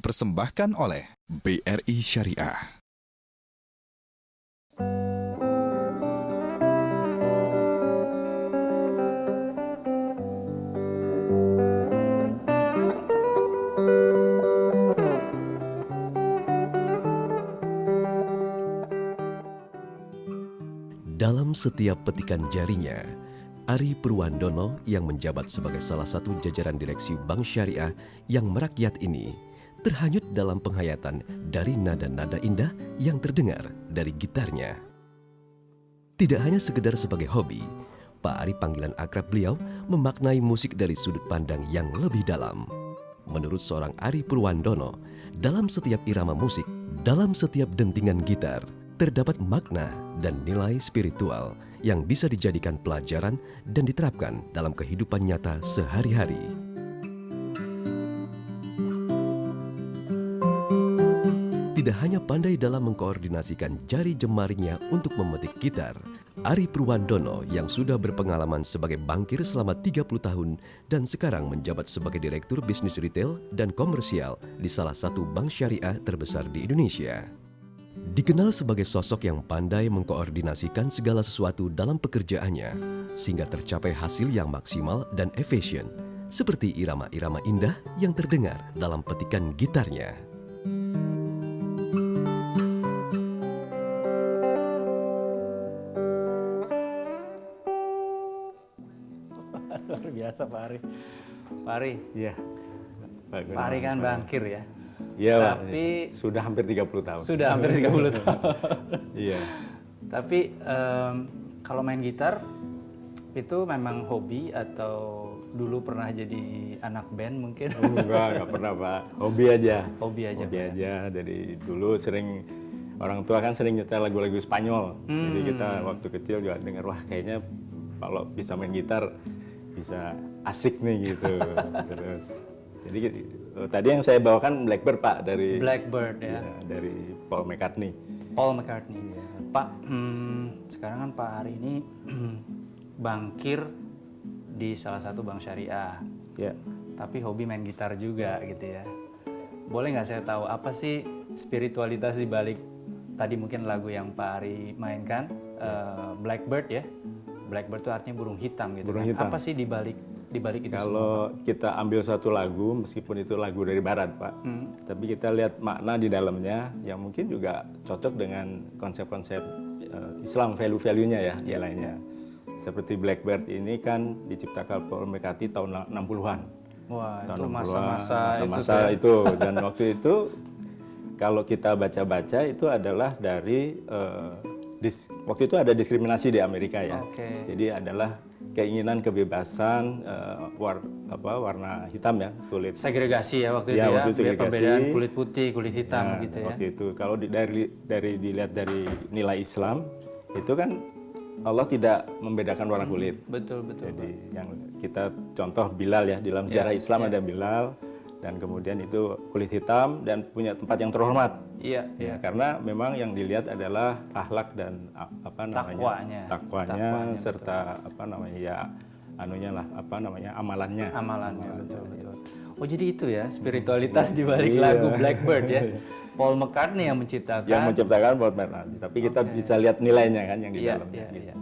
dipersembahkan oleh BRI Syariah. Dalam setiap petikan jarinya, Ari Purwandono yang menjabat sebagai salah satu jajaran direksi Bank Syariah yang merakyat ini terhanyut dalam penghayatan dari nada-nada indah yang terdengar dari gitarnya. Tidak hanya sekedar sebagai hobi, Pak Ari panggilan akrab beliau memaknai musik dari sudut pandang yang lebih dalam. Menurut seorang Ari Purwandono, dalam setiap irama musik, dalam setiap dentingan gitar, terdapat makna dan nilai spiritual yang bisa dijadikan pelajaran dan diterapkan dalam kehidupan nyata sehari-hari. Tidak hanya pandai dalam mengkoordinasikan jari jemarinya untuk memetik gitar, Ari Purwandono yang sudah berpengalaman sebagai bankir selama 30 tahun dan sekarang menjabat sebagai Direktur Bisnis Retail dan Komersial di salah satu bank syariah terbesar di Indonesia. Dikenal sebagai sosok yang pandai mengkoordinasikan segala sesuatu dalam pekerjaannya, sehingga tercapai hasil yang maksimal dan efisien, seperti irama-irama indah yang terdengar dalam petikan gitarnya. Luar biasa Pak Ari. Pak Ari, Iya. Pak Ari kan bankir ya. Iya, tapi sudah hampir 30 tahun. Sudah hampir 30 tahun. Iya. Tapi kalau main gitar itu memang hobi atau dulu pernah jadi anak band mungkin? Enggak pernah Pak. Hobi aja. Hobi aja. Hobi aja. Dari dulu sering orang tua kan sering nyetel lagu-lagu Spanyol. Jadi kita waktu kecil juga dengar wah kayaknya kalau bisa main gitar bisa asik nih gitu. Terus jadi tadi yang saya bawakan Blackbird Pak dari Blackbird ya. Dari Paul McCartney. Paul McCartney. Pak, sekarang kan Pak Ari ini bankir di salah satu bank syariah. Ya. Tapi hobi main gitar juga gitu ya. Boleh nggak saya tahu apa sih spiritualitas di balik tadi mungkin lagu yang Pak Ari mainkan, Blackbird ya. Blackbird itu artinya burung hitam gitu. Burung kan. hitam. Apa sih di balik itu Kalau kita ambil suatu lagu, meskipun itu lagu dari barat, Pak, tapi kita lihat makna di dalamnya yang mungkin juga cocok dengan konsep-konsep Islam, value-value-nya ya, nilainya. Seperti Blackbird ini kan diciptakan Paul McCartney tahun 60-an. Wah, Tahun itu 60-an, masa-masa itu. Dan waktu itu, kalau kita baca-baca itu adalah dari... waktu itu ada diskriminasi di Amerika ya. Oke. Jadi adalah keinginan kebebasan warna hitam ya, kulit. Segregasi ya waktu itu Ya, ya, waktu segregasi. perbedaan kulit putih, kulit hitam Nah, gitu ya. waktu itu kalau dilihat dari nilai Islam itu kan Allah tidak membedakan warna kulit. Betul. Jadi yang kita contoh Bilal ya, di dalam sejarah Islam ada Bilal dan kemudian itu kulit hitam dan punya tempat yang terhormat. Iya. Ya, karena memang yang dilihat adalah akhlak dan takwanya serta amalannya. Amalannya betul. Oh jadi itu ya spiritualitas di balik lagu Blackbird ya. Paul McCartney yang menciptakan. Yang menciptakan Paul McCartney. Tapi kita bisa lihat nilainya kan yang di dalamnya. Iya.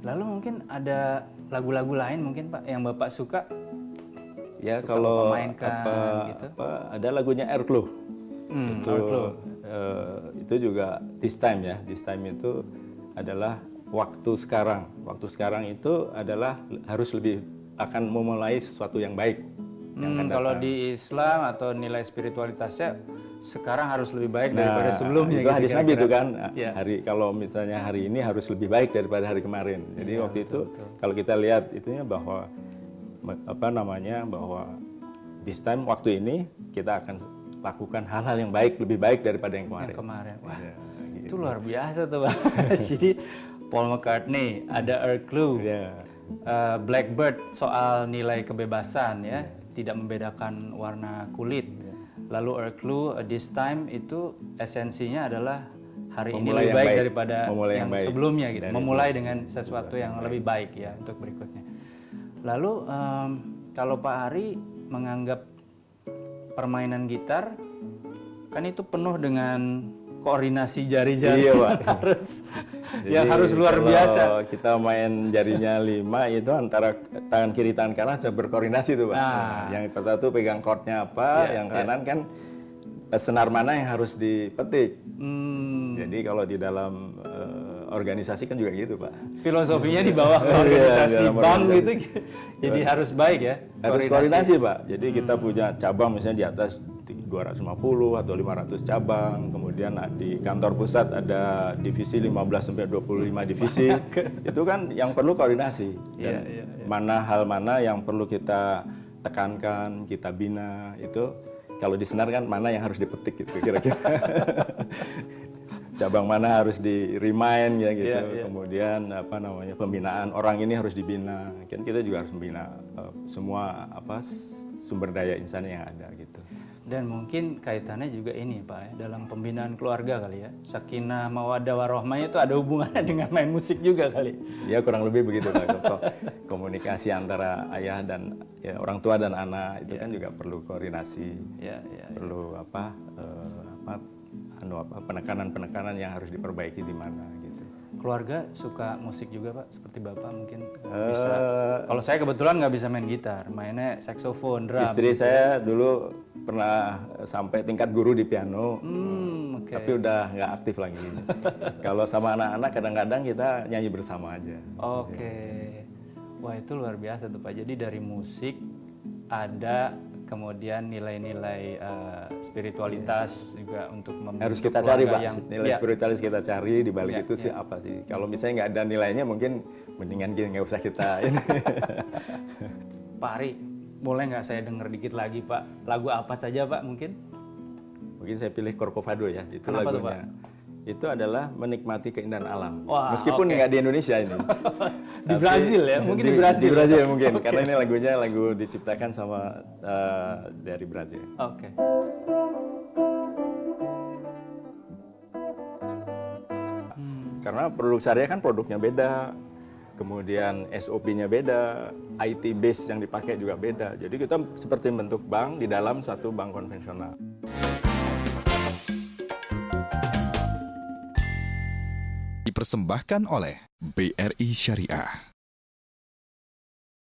Lalu mungkin ada lagu-lagu lain mungkin Pak yang Bapak suka? Ya suka kalau memainkan gitu. ada lagunya Airclub. Itu juga This Time ya. This Time itu adalah waktu sekarang. Waktu sekarang itu adalah harus lebih akan memulai sesuatu yang baik. Kalau di Islam atau nilai spiritualitasnya sekarang harus lebih baik daripada sebelumnya. Itu hadis Nabi itu kan. Ya. Kalau misalnya hari ini harus lebih baik daripada hari kemarin. Jadi waktu itu kalau kita lihat itunya bahwa bahwa this time waktu ini kita akan lakukan hal-hal yang baik, lebih baik daripada yang kemarin. Wah, gitu. itu luar biasa tuh Pak. Jadi Paul McCartney, ada Airclub, Blackbird soal nilai kebebasan ya, tidak membedakan warna kulit. Lalu Airclub, This Time itu esensinya adalah hari ini lebih baik daripada yang sebelumnya gitu. Memulai dengan sesuatu yang lebih baik ya untuk berikutnya. Lalu kalau Pak Ari menganggap permainan gitar Kan itu penuh dengan koordinasi jari-jari. Iya, Pak. yang harus luar kalau biasa. Kita main jarinya 5 itu antara tangan kiri tangan kanan sudah berkoordinasi tuh, Pak. Nah. Yang pertama tuh pegang chordnya apa, yang kanan kan senar mana yang harus dipetik. Jadi kalau di dalam organisasi kan juga gitu, Pak. Filosofinya di bawah organisasi dalam bank organisasi. gitu. Jadi harus baik ya. Harus koordinasi, Pak. Jadi kita punya cabang misalnya di atas 250 atau 500 cabang. Kemudian di kantor pusat ada divisi 15 sampai 25 divisi. Itu kan yang perlu koordinasi. Dan hal mana yang perlu kita tekankan, kita bina itu. Kalau di senar kan mana yang harus dipetik gitu kira-kira. Cabang mana harus di remind ya gitu. Kemudian pembinaan orang ini harus dibina. Kan kita juga harus membina semua sumber daya insan yang ada gitu. Dan mungkin kaitannya juga ini Pak ya, dalam pembinaan keluarga kali ya. Sakinah mawaddah warahmah itu ada hubungannya dengan main musik juga kali. Ya kurang lebih begitu Pak. Komunikasi antara ayah dan orang tua dan anak itu kan juga perlu koordinasi. Perlu penekanan-penekanan yang harus diperbaiki di mana gitu. Keluarga suka musik juga Pak, seperti Bapak mungkin bisa. Kalau saya kebetulan nggak bisa main gitar, mainnya saksofon, drum. Istri saya dulu pernah sampai tingkat guru di piano, tapi udah nggak aktif lagi. Kalau sama anak-anak kadang-kadang kita nyanyi bersama aja. Wah itu luar biasa tuh Pak. Jadi dari musik ada kemudian nilai-nilai spiritualitas juga untuk membentuk harus kita cari Pak, nilai ya. spiritualis kita cari di balik itu sih apa sih. Kalau misalnya nggak ada nilainya mungkin mendingan nggak usah kita ini. Pak Ari, boleh nggak saya denger dikit lagi Pak? Lagu apa saja Pak mungkin? Mungkin saya pilih Corcovado ya, itu Kenapa tuh, lagunya. Itu adalah menikmati keindahan alam. Wah, Meskipun nggak di Indonesia ini. Di Brazil ya, mungkin di Brazil. Di Brazil mungkin, karena ini lagu diciptakan sama dari Brazil. Oke. Karena produk syariah kan produknya beda, kemudian SOP-nya beda, IT base yang dipakai juga beda. Jadi kita seperti bentuk bank di dalam suatu bank konvensional. Dipersembahkan oleh BRI Syariah.